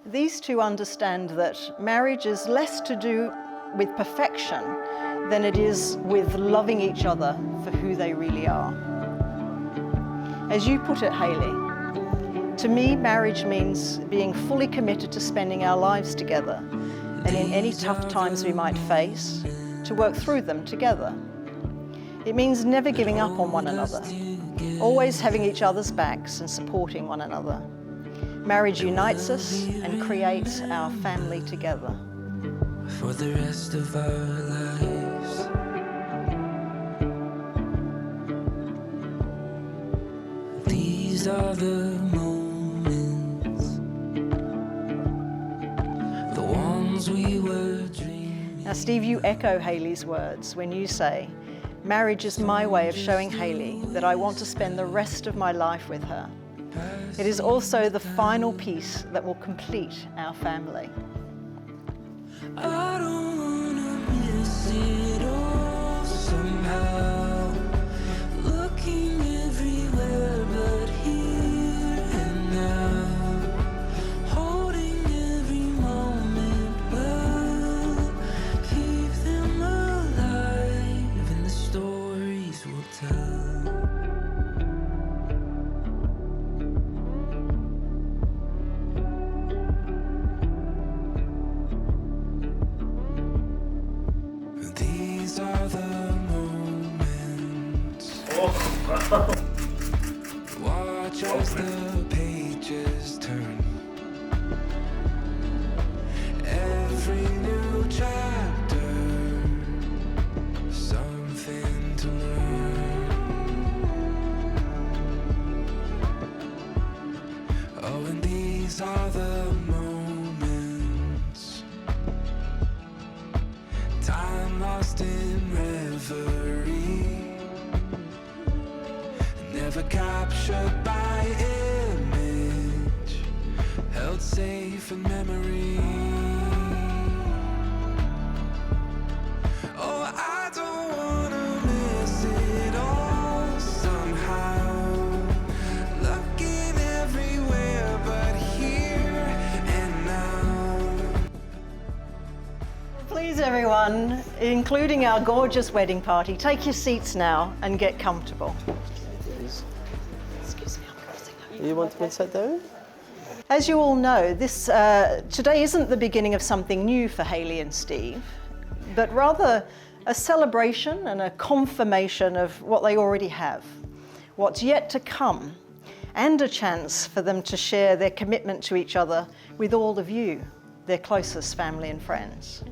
These two understand that marriage is less to do with perfection than it is with loving each other for who they really are. As you put it, Hayley, to me, marriage means being fully committed to spending our lives together, and in any tough times we might face, to work through them together. It means never giving up on one another, always having each other's backs and supporting one another. Marriage unites us and creates our family together. For the rest of our lives. These are the moments, the ones we were dreaming. Now, Steve, you echo Hayley's words when you say, marriage is my way of showing Hayley that I want to spend the rest of my life with her. It is also the final piece that will complete our family. I don't wanna miss it all somehow. Looking everywhere but here and now. Holding every moment well. Keep them alive and the stories we'll tell. These are the moments. Watch as the pages turn. Every new chapter, something to learn. Oh, and these are the moments. Time lost in reverie, never captured by image, held safe in memory. Oh, I don't wanna miss it all somehow. Looking everywhere but here and now. Please, everyone, including our gorgeous wedding party, take your seats now and get comfortable. Excuse me, I'm crossing over. You want me to sit down? As you all know, this today isn't the beginning of something new for Hayley and Steve, but rather a celebration and a confirmation of what they already have, what's yet to come, and a chance for them to share their commitment to each other with all of you, their closest family and friends.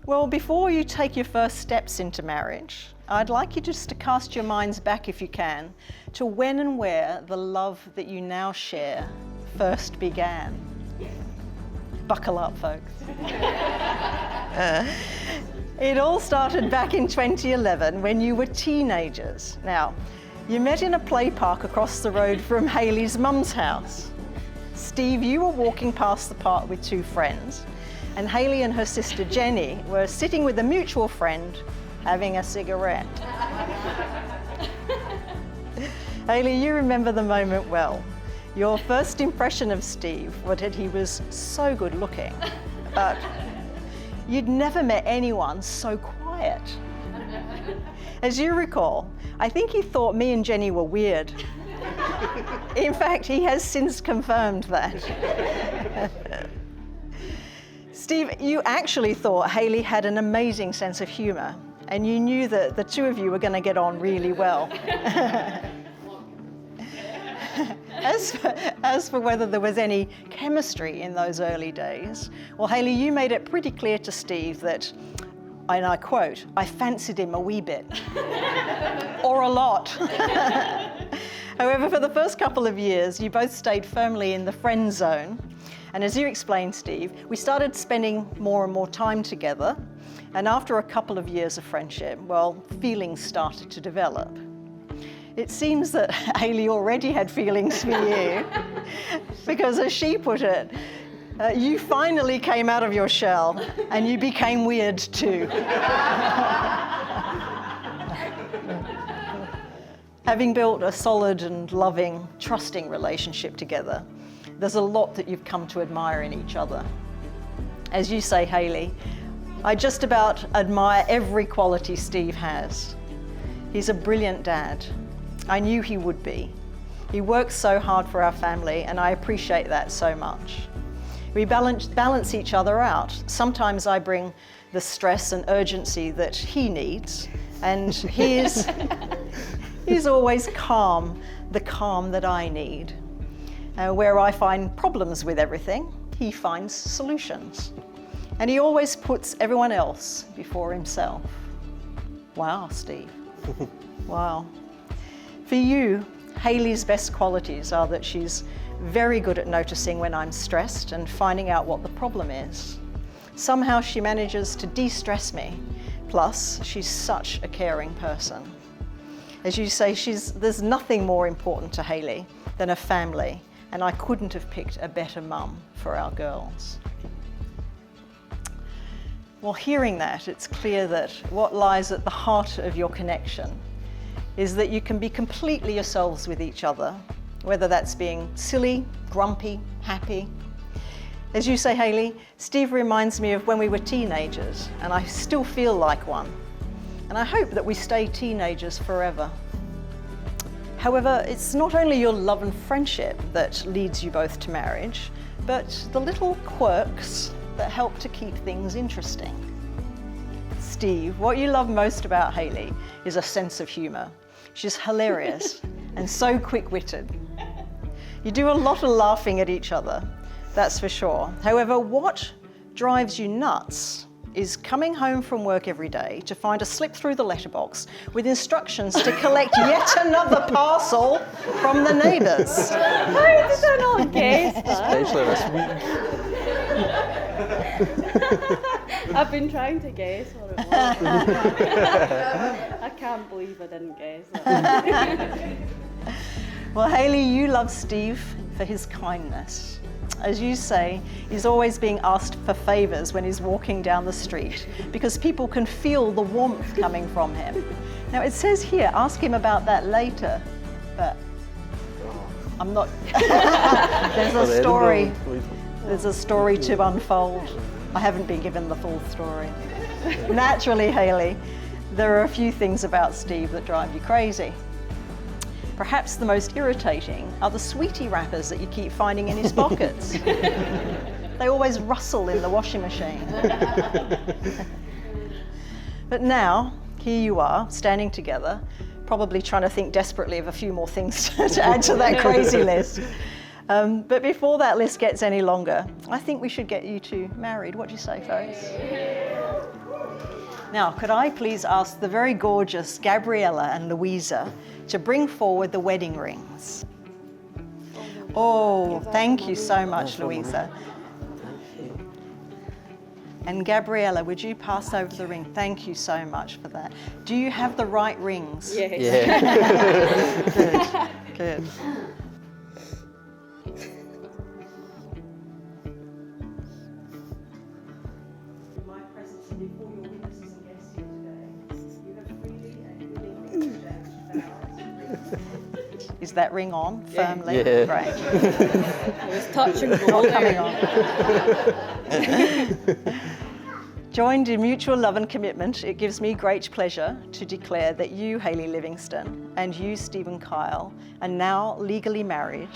Well, before you take your first steps into marriage, I'd like you just to cast your minds back, if you can, to when and where the love that you now share first began. Buckle up, folks. It all started back in 2011 when you were teenagers. Now, you met in a play park across the road from Hayley's mum's house. Steve, you were walking past the park with two friends, and Hayley and her sister Jenny were sitting with a mutual friend having a cigarette. Hayley, you remember the moment well. Your first impression of Steve was that he was so good looking, but you'd never met anyone so quiet. As you recall, I think he thought me and Jenny were weird. In fact, he has since confirmed that. Steve, you actually thought Hayley had an amazing sense of humor, and you knew that the two of you were going to get on really well. As for whether there was any chemistry in those early days, well, Hayley, you made it pretty clear to Steve that, and I quote, I fancied him a wee bit, or a lot. However, for the first couple of years, you both stayed firmly in the friend zone. And as you explained, Steve, we started spending more and more time together. And after a couple of years of friendship, well, feelings started to develop. It seems that Hayley already had feelings for you, because as she put it, you finally came out of your shell and you became weird too. Having built a solid and loving, trusting relationship together, there's a lot that you've come to admire in each other. As you say, Hayley, I just about admire every quality Steve has. He's a brilliant dad. I knew he would be. He works so hard for our family, and I appreciate that so much. We balance each other out. Sometimes I bring the stress and urgency that he needs, and he's always calm, the calm that I need. Where I find problems with everything, he finds solutions. And he always puts everyone else before himself. Wow, Steve. Wow. For you, Hayley's best qualities are that she's very good at noticing when I'm stressed and finding out what the problem is. Somehow she manages to de-stress me. Plus, she's such a caring person. As you say, there's nothing more important to Hayley than a family, and I couldn't have picked a better mum for our girls. Well, hearing that, it's clear that what lies at the heart of your connection is that you can be completely yourselves with each other, whether that's being silly, grumpy, happy. As you say, Hayley, Steve reminds me of when we were teenagers, and I still feel like one. And I hope that we stay teenagers forever. However, it's not only your love and friendship that leads you both to marriage, but the little quirks that help to keep things interesting. Steve, what you love most about Hayley is a sense of humour. She's hilarious and so quick-witted. You do a lot of laughing at each other, that's for sure. However, what drives you nuts is coming home from work every day to find a slip through the letterbox with instructions to collect yet another parcel from the neighbours. Why did I not guess that? Especially this week. I've been trying to guess what it was. I can't believe I didn't guess that. Well, Hayley, you love Steve for his kindness. As you say, he's always being asked for favours when he's walking down the street because people can feel the warmth coming from him. Now, it says here, ask him about that later, but I'm not. There's a story to unfold. I haven't been given the full story. Naturally, Hayley, there are a few things about Steve that drive you crazy. Perhaps the most irritating are the sweetie wrappers that you keep finding in his pockets. They always rustle in the washing machine. But now, here you are, standing together, probably trying to think desperately of a few more things to add to that crazy list. But before that list gets any longer, I think we should get you two married. What do you say, folks? Now, could I please ask the very gorgeous Gabriella and Louisa to bring forward the wedding rings? Oh, thank you so much, Louisa. And Gabriella, would you pass over the ring? Thank you so much for that. Do you have the right rings? Yes. Yeah. Good. My presence and before your witnesses and guests here today, you have freely and willingly exchanged vows. Is that ring on firmly? Yeah. Great. It was touch and go. Not coming on. Joined in mutual love and commitment, it gives me great pleasure to declare that you, Hayley Livingston, and you, Stephen Kyle, are now legally married,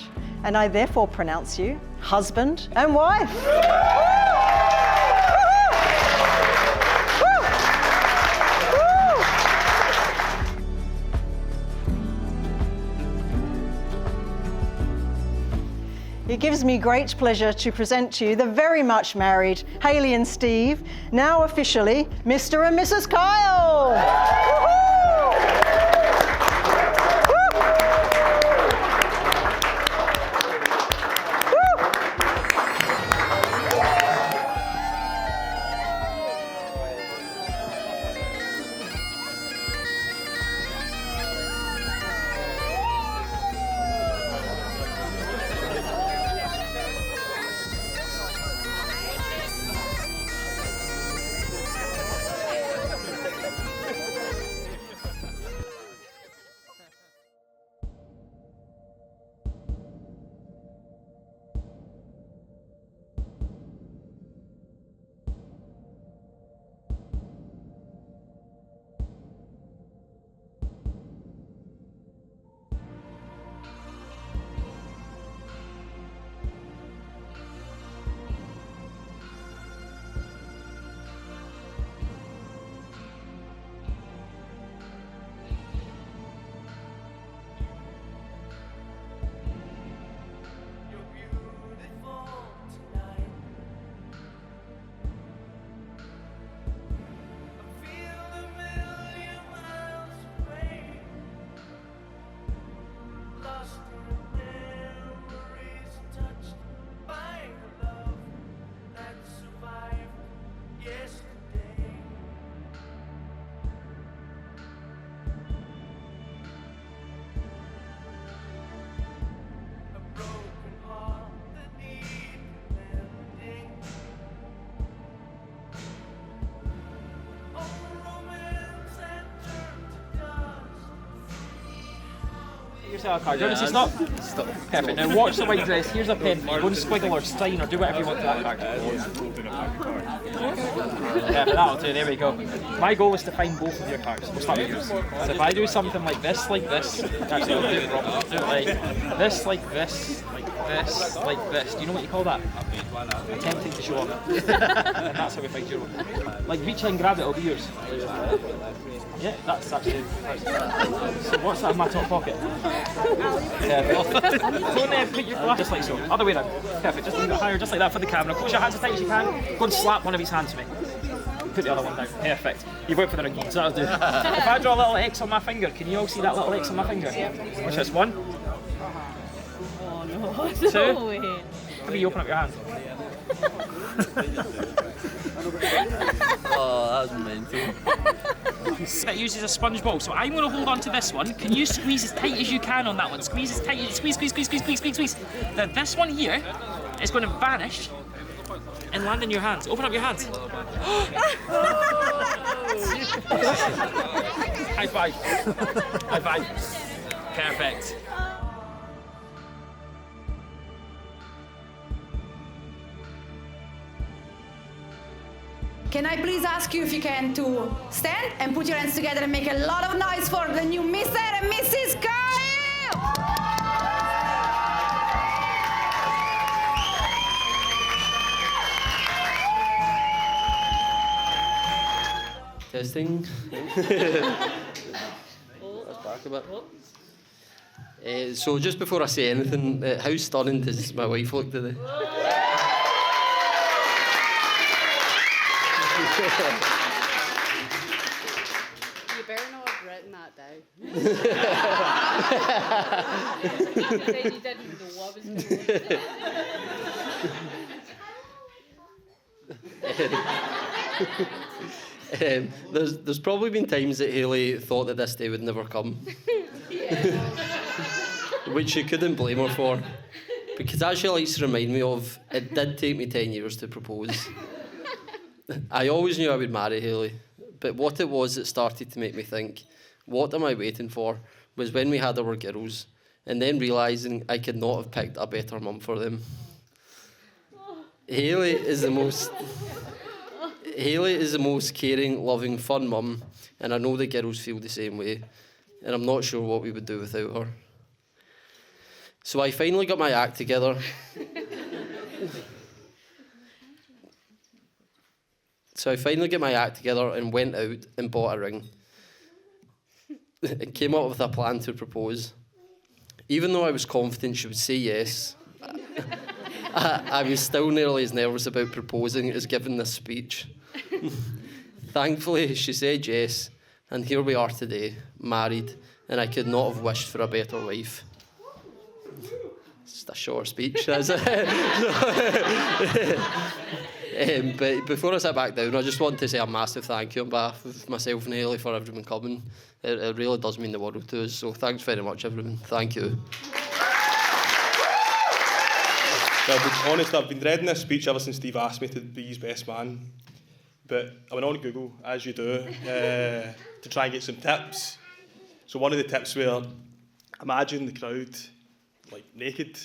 and I therefore pronounce you husband and wife. It gives me great pleasure to present to you the very much married Hayley and Steve, now officially Mr. and Mrs. Kyle. sell a card. Do you want to say stop? Stop. Perfect. Now watch the white dress. Here's a pen. You go and squiggle or sign or do whatever you want to that card. Perfect. That'll do. There we go. My goal is to find both of your cards. We'll start with yours. So if I do something like this, actually I'll do it properly. Do it like this, like this, like this, like this. Do you know what you call that? Attempting to show off. And that's how we find your one. Like reach in and grab it, it'll be yours. Yeah, that's actually. So what's that in my top pocket? Perfect. Don't put your glass just like so. Other way around. Perfect. Just a little bit higher, just like that for the camera. Close your hands as tight as you can. Go and slap one of his hands for me. Put the other one down. Perfect. You went for the ring, so that'll do. If I draw a little X on my finger, can you all see that little X on my finger? Watch this. 1. Oh no, 2. no way. How about you open up your hand? Oh, that was mental. It uses a sponge ball, so I'm going to hold on to this one. Can you squeeze as tight as you can on that one? Squeeze as tight as squeeze. Now this one here is going to vanish and land in your hands. Open up your hands. High five. High five. Perfect. Can I please ask you if you can to stand and put your hands together and make a lot of noise for the new Mr. and Mrs. Kyle? Testing. That's back a bit. So just before I say anything, how stunning does my wife look today? You better not have written that down. Then you didn't know what was going on. There's probably been times that Hayley thought that this day would never come. Which you couldn't blame her for. Because as she likes to remind me of, it did take me 10 years to propose. I always knew I would marry Hayley, but what it was that started to make me think, what am I waiting for, was when we had our girls, and then realising I could not have picked a better mum for them. Hayley is the most caring, loving, fun mum, and I know the girls feel the same way, and I'm not sure what we would do without her. So I finally got my act together. And went out and bought a ring. And came up with a plan to propose. Even though I was confident she would say yes, I was still nearly as nervous about proposing as giving this speech. Thankfully, she said yes, and here we are today, married, and I could not have wished for a better wife. It's just a short speech, is it? But before I sit back down, I just want to say a massive thank you on behalf of myself and Hayley for everyone coming. It really does mean the world to us, so thanks very much, everyone. Thank you. Well, to be honest, I've been dreading this speech ever since Steve asked me to be his best man. But I went on Google, as you do, to try and get some tips. So one of the tips were, imagine the crowd, like, naked.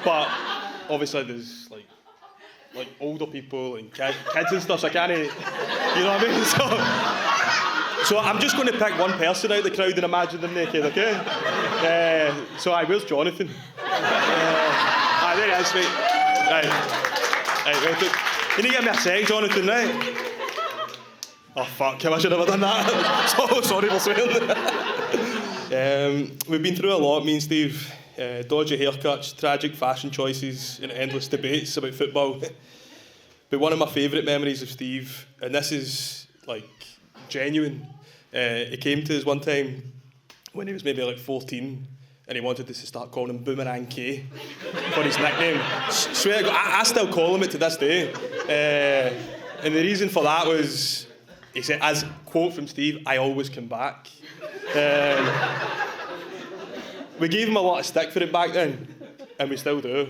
But obviously there's, like older people and kids and stuff, so I can't, you know what I mean? So I'm just going to pick one person out of the crowd and imagine them naked, okay? Where's Jonathan? There he is, mate. Right, wait. You need to get me a sec, Jonathan, right? Oh, fuck, I should have never done that. So sorry for swearing. We've been through a lot, me and Steve. Dodgy haircuts, tragic fashion choices, and endless debates about football. But one of my favourite memories of Steve, and this is, like, genuine, he came to us one time when he was maybe, like, 14, and he wanted us to start calling him Boomerang K for his nickname. Swear to God, I still call him it to this day. And the reason for that was, he said, as quote from Steve, I always come back. We gave him a lot of stick for it back then, and we still do.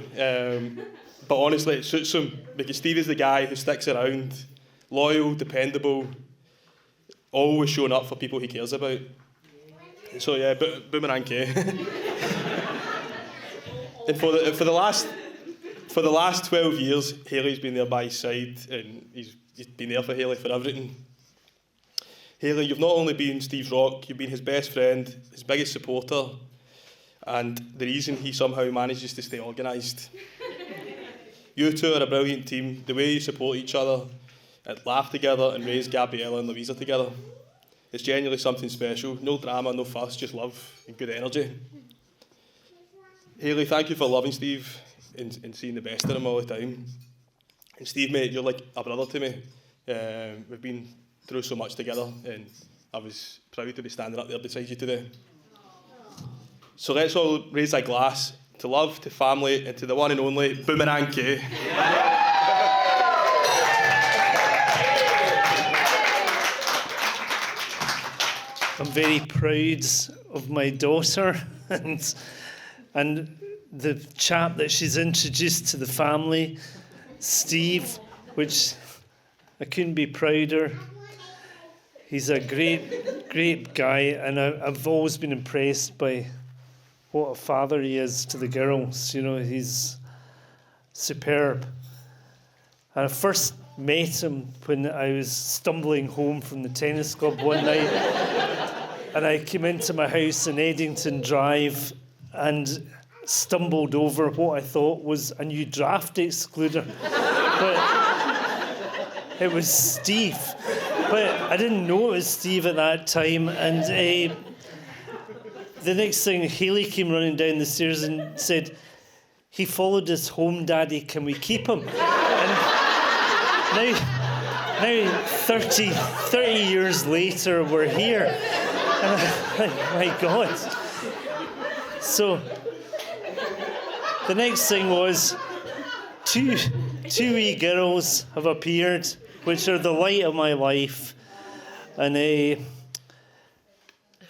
But honestly, it suits him, because Steve is the guy who sticks around, loyal, dependable, always showing up for people he cares about. So yeah, boomerang K. And for the last 12 years, Hayley's been there by his side, and he's been there for Hayley for everything. Hayley, you've not only been Steve's rock, you've been his best friend, his biggest supporter, and the reason he somehow manages to stay organised. You two are a brilliant team. The way you support each other, and laugh together and raise Gabriella and Louisa together. It's genuinely something special. No drama, no fuss, just love and good energy. Hayley, thank you for loving Steve and seeing the best in him all the time. And Steve, mate, you're like a brother to me. We've been through so much together, and I was proud to be standing up there beside you today. So let's all raise a glass to love, to family, and to the one and only Boomerang K. I'm very proud of my daughter and the chap that she's introduced to the family, Steve, which I couldn't be prouder. He's a great guy, and I've always been impressed by what a father he is to the girls. You know, he's superb. And I first met him when I was stumbling home from the tennis club one night, and I came into my house in Eddington Drive and stumbled over what I thought was a new draft excluder. But it was Steve. But I didn't know it was Steve at that time, and the next thing, Hayley came running down the stairs and said, "He followed us home, Daddy, can we keep him?" And now 30 years later, we're here. And I'm like, my God. So the next thing was two wee girls have appeared, which are the light of my life. And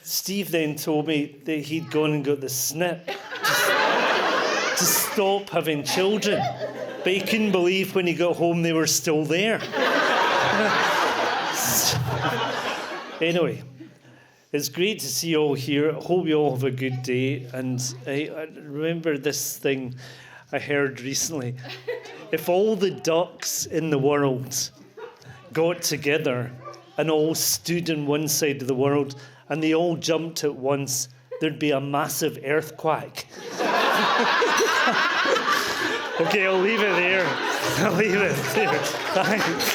Steve then told me that he'd gone and got the snip to stop having children. But he couldn't believe when he got home they were still there. Anyway, it's great to see you all here. I hope you all have a good day. And I remember this thing I heard recently. If all the ducks in the world got together and all stood on one side of the world and they all jumped at once, there'd be a massive earthquake. Okay, I'll leave it there. Thanks.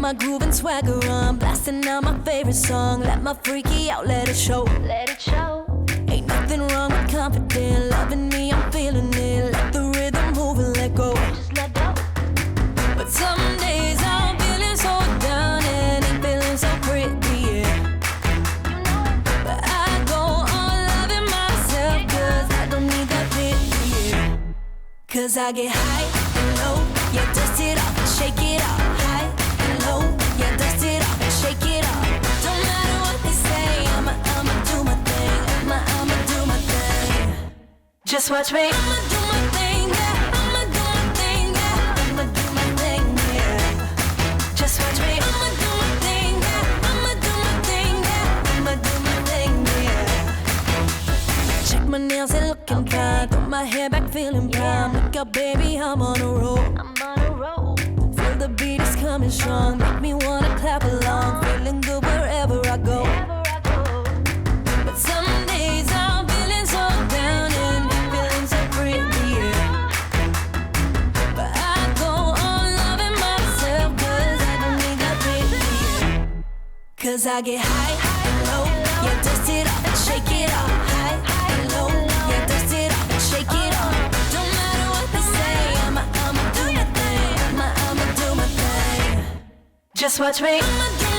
My groove and swagger on, blasting out my favorite song. Let my freaky out, let it show. Let it show. Ain't nothing wrong with confident, loving me, I'm feeling it. Let the rhythm move and let go. Just let go. But some days I'm feeling so down and ain't feeling so pretty, yeah. But I go on loving myself, cause I don't need that pity, yeah. Cause I get high and low, yeah, dust it off and shake it off. Yeah, dust it off and shake it off. Don't matter what they say, I'ma do my thing. I'ma do my thing. Just watch me. I'ma do my thing, yeah. I'ma do my thing, yeah. I'ma do my thing, yeah. Just watch me. I'ma do my thing, yeah. I'ma do my thing, yeah. I'ma do my thing, yeah. Check my nails, they looking fine. Got my hair back, feeling prime. Look out, baby, I'm on a roll. I'm on a roll. The beat is coming strong, make me wanna clap along. Feeling good wherever I go. But some days I'm feeling so down and feeling so pretty, yeah. But I go on loving myself, cause Cause I get high and low, yeah, dust it off and shake it off. High and low, yeah, dust it off and shake it off. Don't matter what they say, I'ma do my thing. I'ma do my thing. Just watch me. I'ma do